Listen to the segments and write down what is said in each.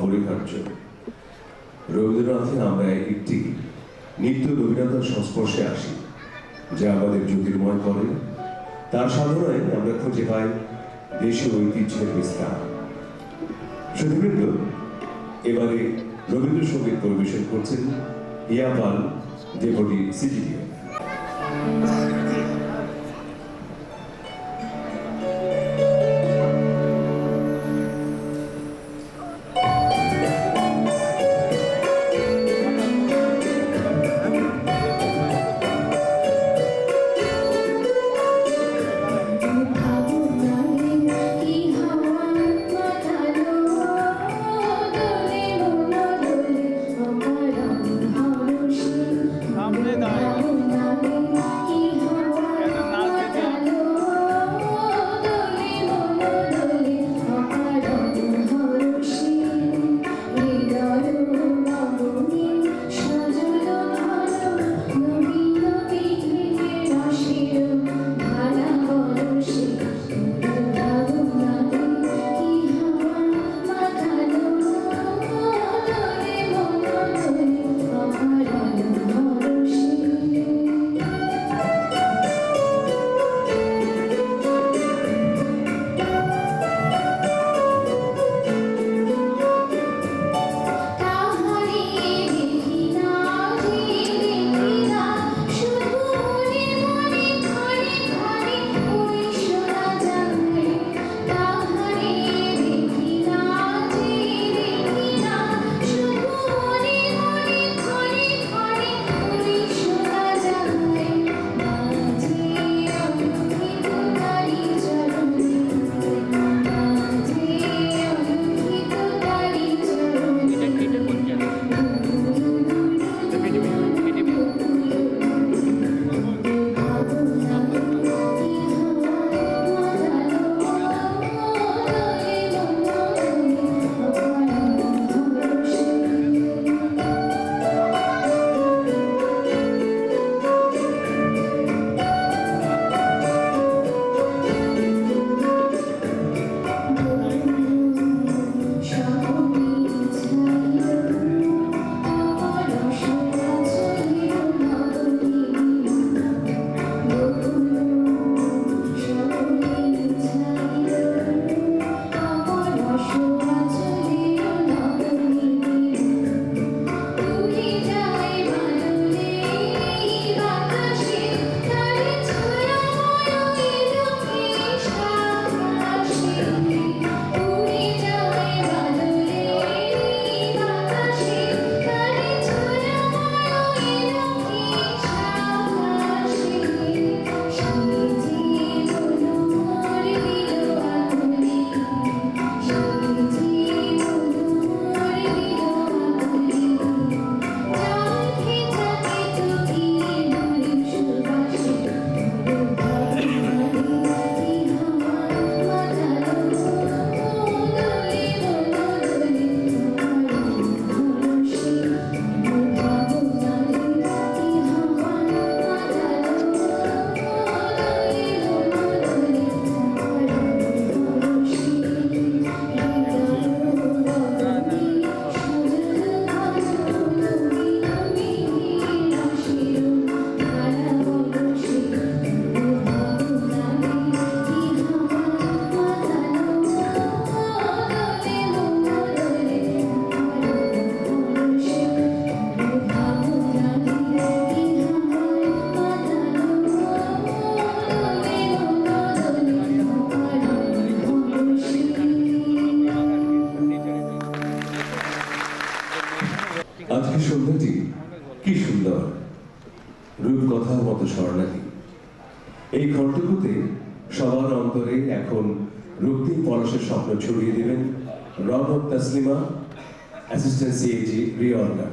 অপরিহার্য। রবীন্দ্রনাথে আমরা একটি নিত্য নবীনতার সংস্পর্শে আসি, যা আমাদের জ্যোতির্ময় করে। তার সাধনায় আমরা খুঁজে পাই দেশীয় ঐতিহ্যের বিস্তার। সুধীবৃন্দ, এবারে রবীন্দ্রসঙ্গীত পরিবেশন করছেন ইয়াপাল ডেপুটি সিজিডিএফ। আজকে সন্ধ্যাটি কি সুন্দর, রূপকথার মতো স্বর্ণালী। এই ঘরটুকুতে সবার অন্তরে এখন রক্তিম পরশের স্বপ্ন ছড়িয়ে দেবেন রবট তাসলিমা, অ্যাসিস্ট্যান্ট সিএজি রিয়র্গান।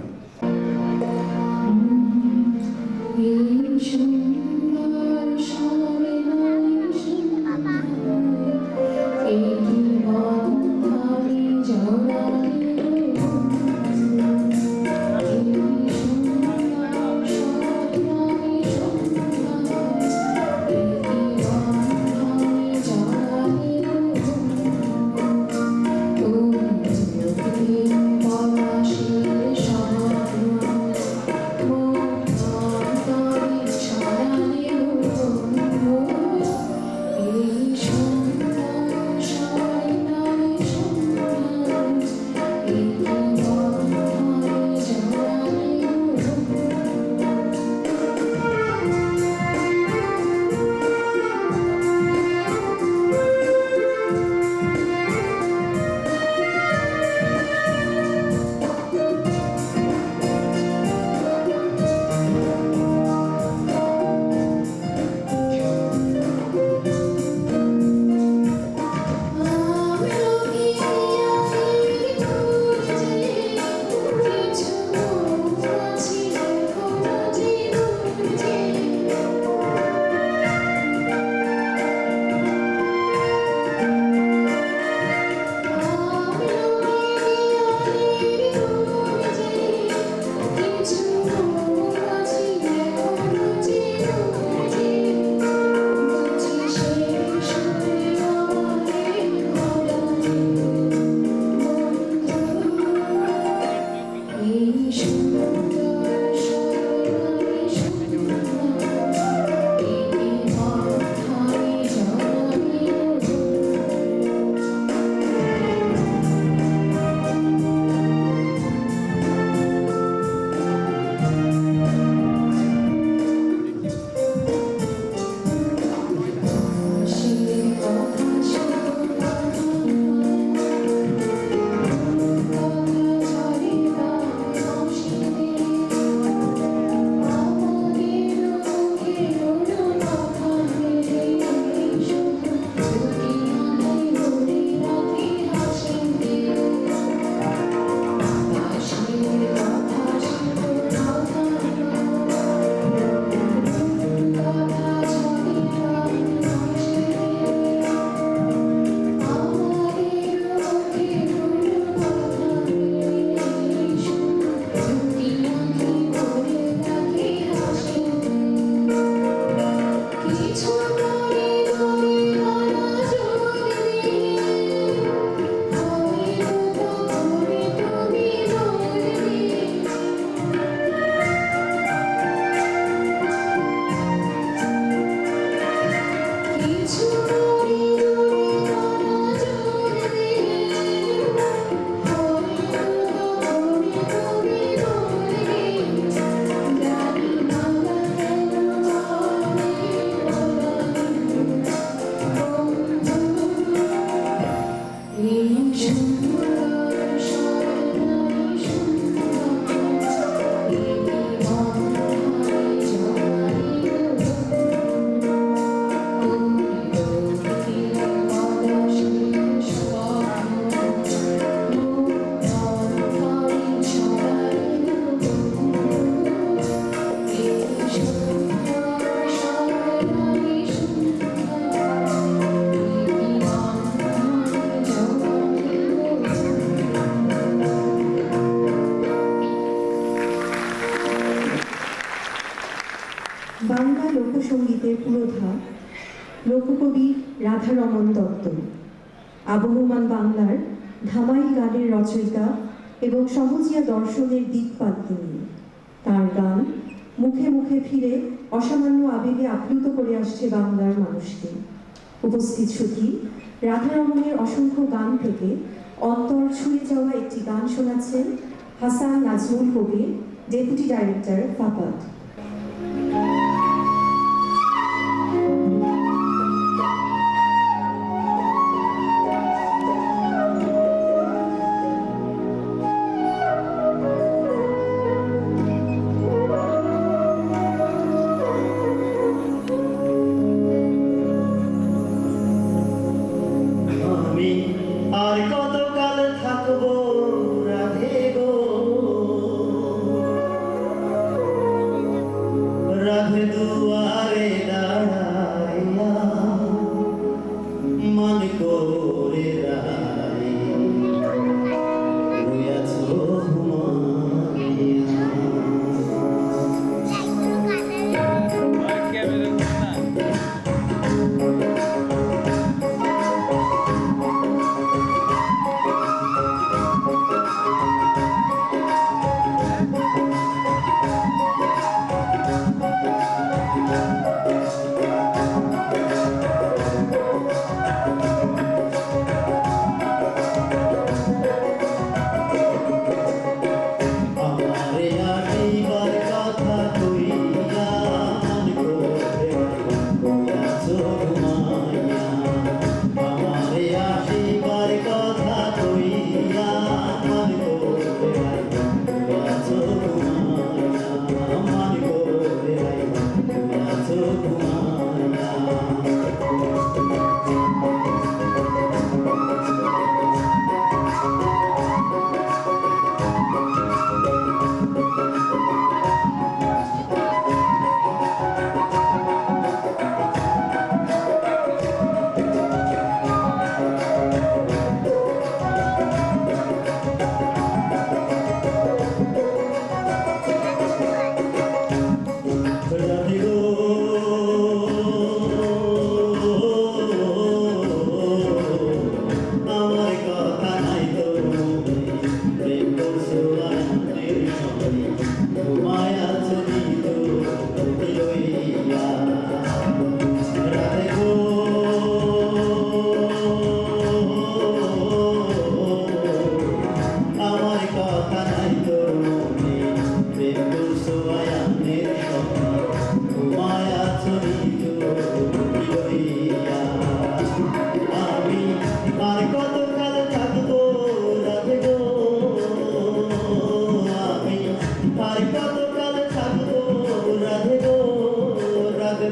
You বাংলা লোকসঙ্গীতের পুরোধা লোককবি রাধারমণ দত্ত, আবহমান বাংলার ধামাই গানের রচয়িতা এবং সহজিয়া দর্শনের দিকপাল তিনি। তার গান মুখে মুখে ফিরে অসামান্য আবেগে আপ্লুত করে আসছে বাংলার মানুষকে। উপস্থিত সুধী রাধারমণের অসংখ্য গান থেকে অন্তর ছুঁয়ে যাওয়া একটি গান শোনাচ্ছেন হাসান নাজমুল কবির, ডেপুটি ডাইরেক্টর, ফাপাদ। আর কতকাল থাকবো রাধে গো, রাধে দুয়ারে দাঁড়াইয়া মন করে রাই রইয়াছো ঘুমাইয়া।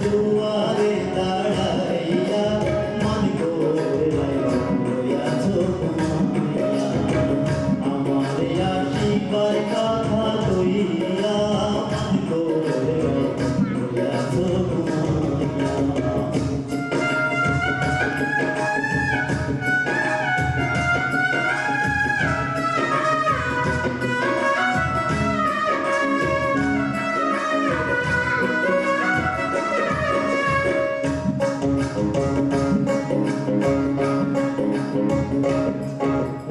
দুয়ারে দাঁড়াইয়া মন করে রইয়াছো ঘুমাইয়া। আমার আসিবার কথা লইয়া মন করে রইয়াছো ঘুমাইয়া।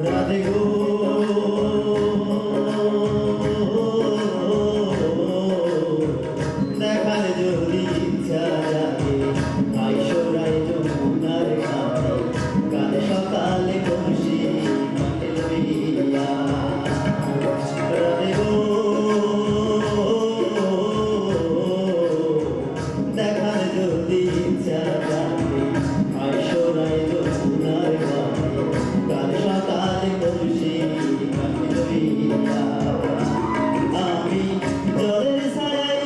রাধে গো দেখার যদি ইচ্ছা জাগে আইসরাই যমুনার ঘাটে কাল সকালে বসি মাঠে লইয়া। রাধে গো দেখার যদি ইচ্ছা জাগে আইসরাই যমুনার ঘাটে কাল সকালে বসি মাঠে লইয়া। আমি জলের ছায়ায়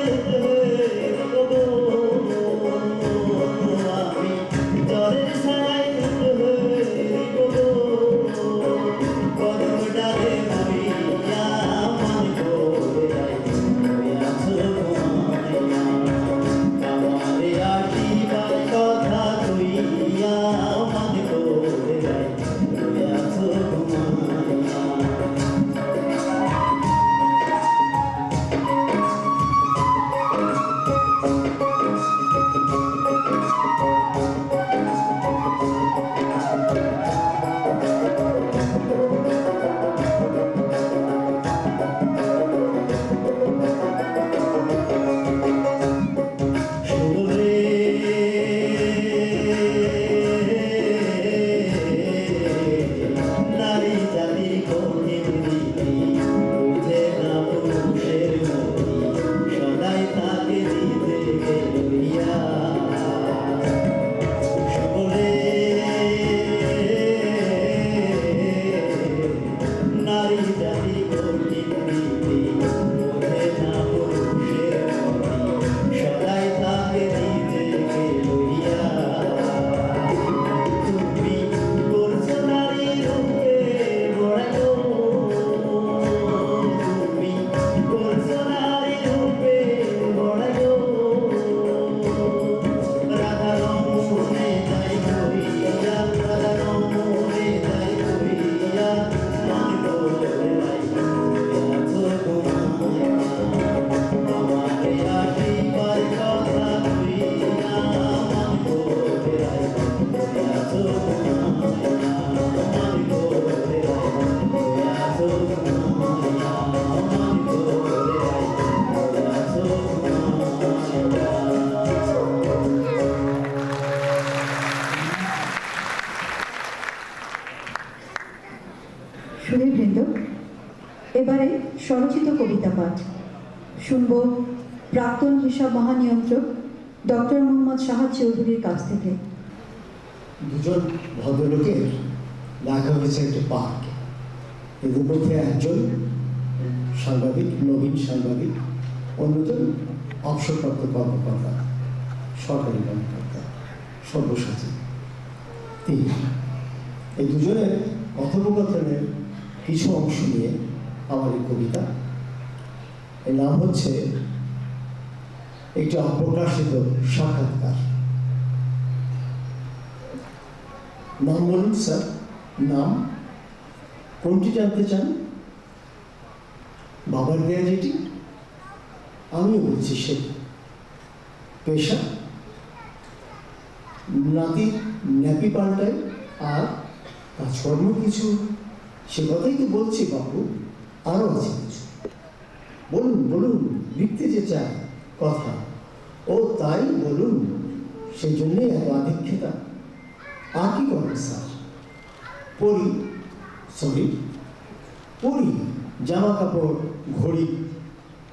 স্বরচিত কবিতা পাঠ শুনব প্রাক্তন হিসাব মহানিয়ন্ত্রক ডক্টর মোহাম্মদ শাহাদ চৌধুরীর কাছ থেকে। দুজন ভদ্রলোকের লেখা হয়েছে একটা পাঠ। এদের মধ্যে একজন সাংবাদিক, নবীন সাংবাদিক, অন্যজন অবসরপ্রাপ্ত কর্মকর্তা, সরকারি কর্মকর্তা, সর্বসাচী। এই দুজনের কথোপকথনের কিছু অংশ নিয়ে আমার এই কবিতা। এর নাম হচ্ছে একটি অপ্রকাশিত সাক্ষাৎকার। নাম বলুন স্যার, নাম কোনটি জানতে চান? বাবার দেয়া যেটি? আমিও বলছি সে। পেশা? নাতি ন্যাপি পাল্টায় আর কাজকর্ম কিছু, সে কথাই তো বলছি বাবু। আরও আছে কিছু। বলুন বলুন, লিখতে যে চায় কথা। ও তাই বলুন, সেই জন্যই এত আধিক্যতা। আর কি করেন স্যার? পড়ি, পড়ি, জামা কাপড়, ঘড়ি,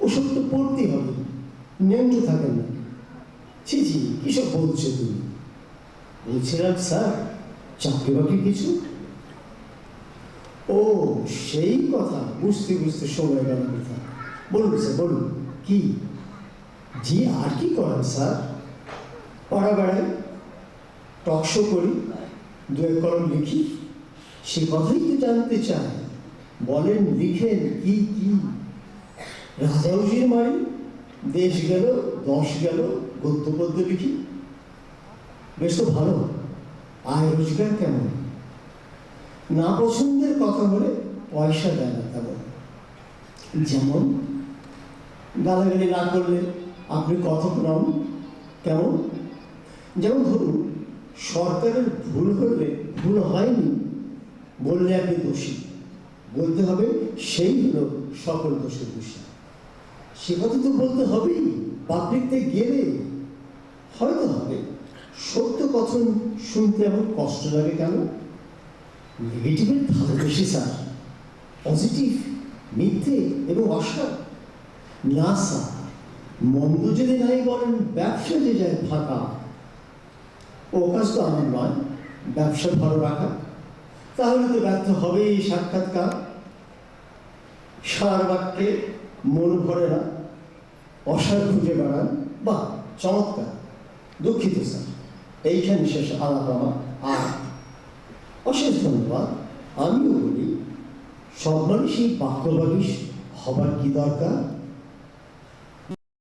ওসব তো পড়তেই হবে, নেমতে থাকেন না। ছি ছি, কিসব বলছো তুমি? বলছিলাম স্যার, চাকরি বাকরি কিছু? ও সেই কথা, বুঝতে বুঝতে সময় গেল কথা। বলুন স্যার বলুন, কি? জি, আর কি করেন স্যার? পাড়া বেড়াই, টকশো করি, দু এক কলম লিখি। সে কথাই তো জানতে চাই। বলেন, লিখেন কি কি? রাজাউজির মারি, দেশ গেল, দশ গেল, গদ্য পদ্য লিখি। বেশ তো ভালো। আয় রোজগার কেমন? না পছন্দের কথা বলে পয়সা দেয় না তেমন। যেমন গালাগালি না করলে আপনি কথক নন। কেমন? যেমন ধরুন, সরকারের ভুল হলে ভুল হয়নি বললে আপনি দোষী, বলতে হবে সেই হলো সকল দোষের দোষী। সে কথা তো বলতে হবেই। পাবলিকতে গেলে হয়তো হবে। সত্য কথন শুনতে এমন কষ্ট লাগে কেন? নেগেটিভের ভালো বেশি স্যার, পজিটিভ, মিথ্যে এবং আশা না স্যার। মন্দ যদি নাই বলেন, ব্যবসা যে যায় ফাঁকা, ও কাজ তো আমার নয়। ব্যবসা ভালো রাখা, তাহলে তো ব্যর্থ হবেই সাক্ষাৎকার। সার বাক্যে মন ভরে না, অসার খুঁজে বেড়ান। বা চমৎকার। দুঃখিত স্যার, এইখানে শেষ আলাপ আমার। আর অশেষ ধন্যবাদ। আমিও বলি, সব মানুষই বাক্যবাগীশ হবার কি দরকার?